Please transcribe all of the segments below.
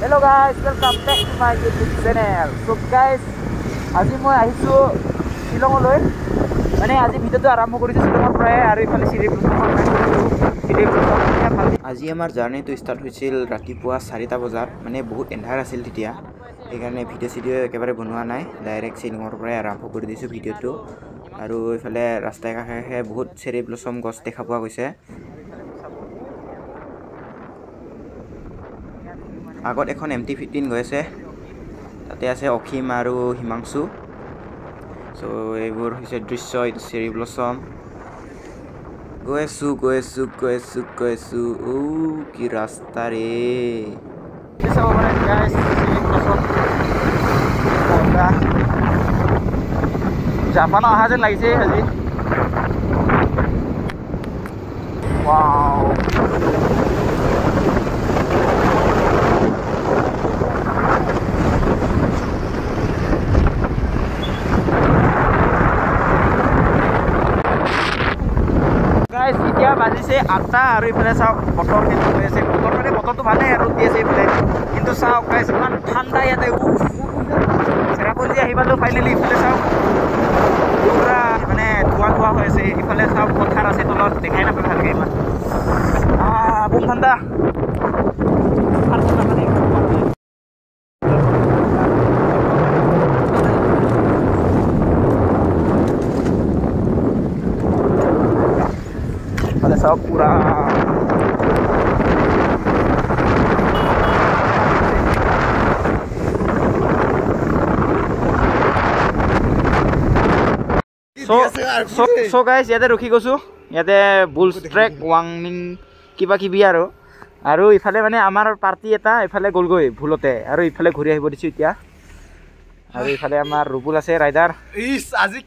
Hello guys, welcome back to my YouTube channel. So guys, আজি মই আহিছো শিলঙলৈ মানে আজি ভিডিওটো আৰম্ভ কৰিছো শিলঙৰ পৰা আৰু ইফালে আজি আমাৰ জাৰ্নিটো ষ্টাৰ্ট হৈছিল ৰাতিপুৱা 4টা বজাত মানে বহুত এন্ধাৰ আছিল তেতিয়া সেইকাৰণে ভিডিও একেবাৰে বনোৱা নাই ডাইৰেক্ট শিলঙৰ পৰা আৰম্ভ কৰি দিছো ভিডিওটো আৰু ইফালে ৰাস্তাৰ কাষে বহুত চেৰি ব্লসম গছ দেখা পোৱা গৈছে আগত এখন MT-15 গৈ আছে তাতে আছে অখিম আৰু হিমাংশু সো এইবোৰ হৈছে দৃশ্য চেৰি ব্লসম গৈ আছো ও কি ৰাস্তা ৰে সব মানে গাইস চেৰি ব্লসম জাপান অহা যেন লাগিছে আজি ওয়াও এতিয়া বাজিছে 8টা আৰু ইফালে চাওক বতৰ কেনে হৈ আছে বতৰটো ভালে আৰু দি আছে ইফালে কিন্তু চাওক গাইস ইমান ঠাণ্ডা ইয়াতে চেৰাপুঞ্জী আহিবালো ফাইনালি ইফালে চাওক পুৰা মানে ধোৱা হৈ আছে ইফালে চাওক পথাৰ আছে তলত দেখাই নাপায় ভালকে ইমান বহুত ঠাণ্ডা মানে सब पूरा so guys ইয়াতে ৰখি গৈছো ইয়াতে বুলছ ট্ৰেক ওয়াংনিং কিবা কিবি আৰু ইফালে মানে আমাৰ পাৰ্টি এটা ইফালে গলগৈ ভুলতে আৰু ইফালে ঘূৰি আহিব দিছো এতিয়া আৰু ইফালে আমাৰ ৰুবুল আছে ৰাইডাৰ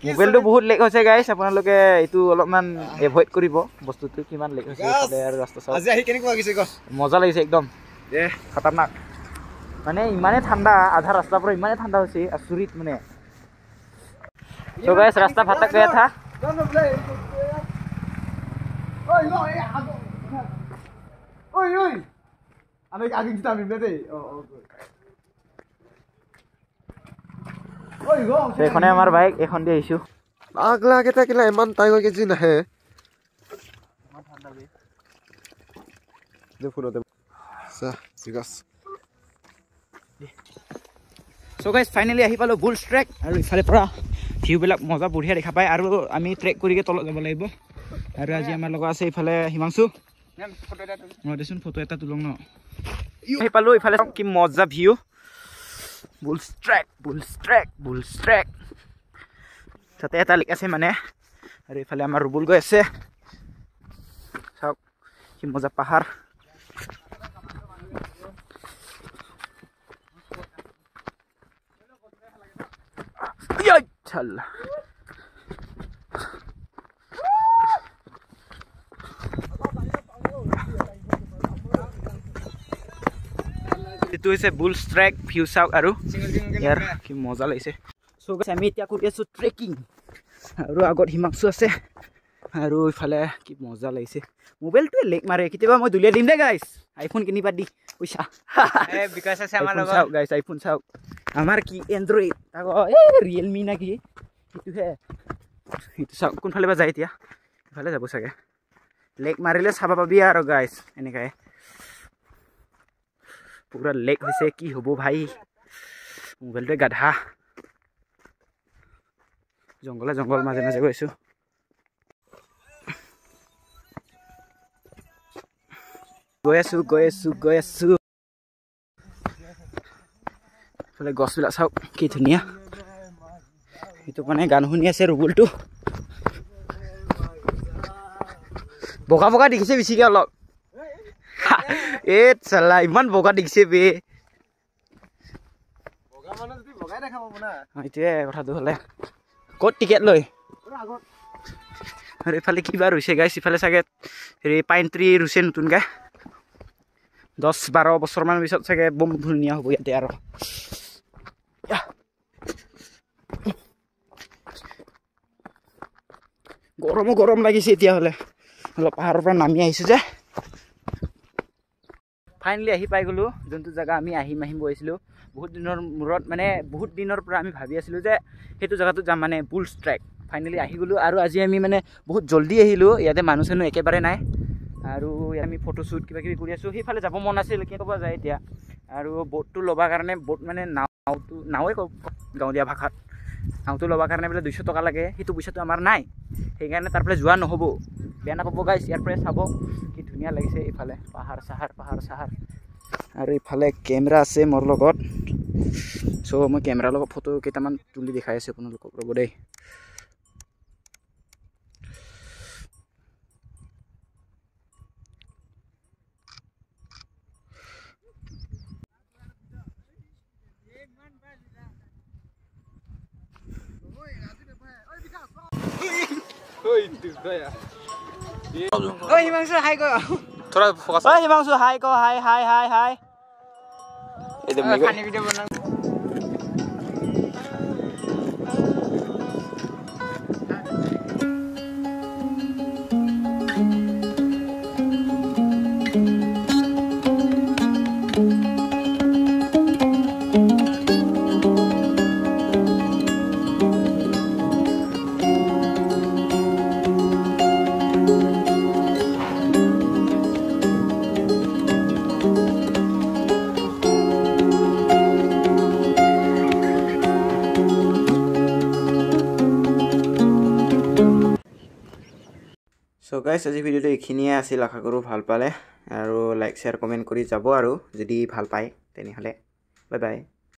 মোবাইলটো বহুত লেক হৈছে গাইস আপোনালোকে এইটো অলপমান এভয়েড কৰিব বস্তুটো কিমান লেক হৈছে ইফালে আৰু ৰাস্তা চাও আজি আহি কেনেকুৱা লাগিছে ক মজা লাগিছে একদম খতৰনাক মানে ইমানে ঠাণ্ডা আধা ৰাস্তা পৰা ইমানে ঠাণ্ডা হৈছে আচৰিত মানে সো গাইস ৰাস্তা ফাটাক গয়া থা ওই আমি আগে দিতাম এমনিতে এখনে আমাৰ বাইক এখন দি আহিছো আগলা কেটা কিলা ইমান টাইম কেজি নাহে সো গাইস ফাইনালি আহি পালো বুলছ ট্ৰেক আৰু ইফালে পৰা ভিউ বিলাক মজা বঢ়িয়া দেখা পায় আৰু আমি ট্ৰেক কৰিকে তলত যাব লাগিব আৰু আজি আমাৰ লগত আছে ইফালে হিমাংশু ফটো এটা তুলং ন আহি পালো ইফালে কি মজা ভিউ বুলছ ট্ৰেক তাতে এটা লিখ আছে মানে আৰু ইফালে আমাৰ ৰুবুল গৈ আছে চাওক কি মজা পাহাৰ এইটো হৈছে বুলছ ট্ৰেক ভিউ চাওক আৰু ইয়াৰ কি মজা লাগিছে সো গাইস আমি এতিয়া কৰি আছো ট্ৰেকিং আৰু আগত হিমাংশু আছে আৰু ইফালে কি মজা লাগিছে মোবাইলটো লেক মাৰে কেতিয়াবা মই দুলিয়াই দিম দে গাইস আইফোন কিনিবা দি পইচা বিকাশ আছে আমাৰ লগত চাওক গাইস আইফোন চাওক আমাৰ কি এন্ড্ৰইড তাকো ৰিয়েলমি না কি এইটো চাওক কোনফালে বা যায় এতিয়া ইফালে যাব চাগে লেক মাৰিলে চাবা পাবি আৰু গাইস এনেকাই पूरा लेक হৈছে কি হ'ব ভাই মোবাইলটো গাধা জংগল মাজে গৈছো গৈ আছো ফলে গছবিলাক চাওক কি ধুনীয়া এইটো মানে গান শুনি আছে ৰুবুলটো বগা দেখিছে বেছিকে অলপ এ চালা ইমান বগা দেখিছে বে বগা মানে যদি বগাই দেখা পাব না এইটোৱে কথাটো হলে ক'ত টিকেট লৈ আৰু ইফালে কিবা ৰুইছে গাইছ ইফালে চাগে হেৰি পাইন ট্ৰি ৰুইছে নতুনকে 10-12 বছৰমান পিছত চাগে বম ধুনীয়া হ'ব ইয়াতে আৰু গৰম লাগিছে এতিয়া হলে অলপ পাহাৰৰ পৰা নামি আহিছো যে ফাইনেলি আহি পাই গ'লোঁ যোনটো জেগা আমি আহিম গৈছিলোঁ বহুত দিনৰ মূৰত মানে বহুত দিনৰ পৰা আমি ভাবি আছিলোঁ যে সেইটো জেগাটোত যাম মানে বুলছ ট্ৰেক ফাইনেলি আহি গ'লোঁ আৰু আজি আমি মানে বহুত জল্দি আহিলোঁ ইয়াতে মানুহ চানুহ একেবাৰে নাই আৰু আমি ফটোশ্বুট কিবা কিবি কৰি আছোঁ সেইফালে যাব মন আছিল কি ক'ব যায় এতিয়া আৰু বোটটো ল'বৰ কাৰণে বোট মানে নাওৱে কওক গাঁৱলীয়া ভাষাত নাওটো ল'বৰ কাৰণে বোলে 200 টকা লাগে সেইটো পইচাটো আমাৰ নাই সেইকাৰণে তাৰ পৰা যোৱা নহ'ব বেয়া নাপাব গাইছ ইয়াৰ পৰাই চাব কি ধুনীয়া লাগিছে এইফালে পাহাৰ চাহাৰ আৰু এইফালে কেমেৰা আছে মোৰ লগত চ' মই কেমেৰাৰ লগত ফটো কেইটামান তুলি দেখাই আছোঁ আপোনালোকক ৰ'ব দেই হিমাংশু হাই ক थोड़ा फोकस হিমাংশু হাই ক হাই খানি ভিডিঅ' বনাওঁ সো গাইস আজি ভিডিওটো এইখিনিয়ে আছিল আশা কৰোঁ ভাল পালে আৰু লাইক শেয়াৰ কমেন্ট কৰি যাব আৰু যদি ভাল পায় তেনেহ'লে বাই বাই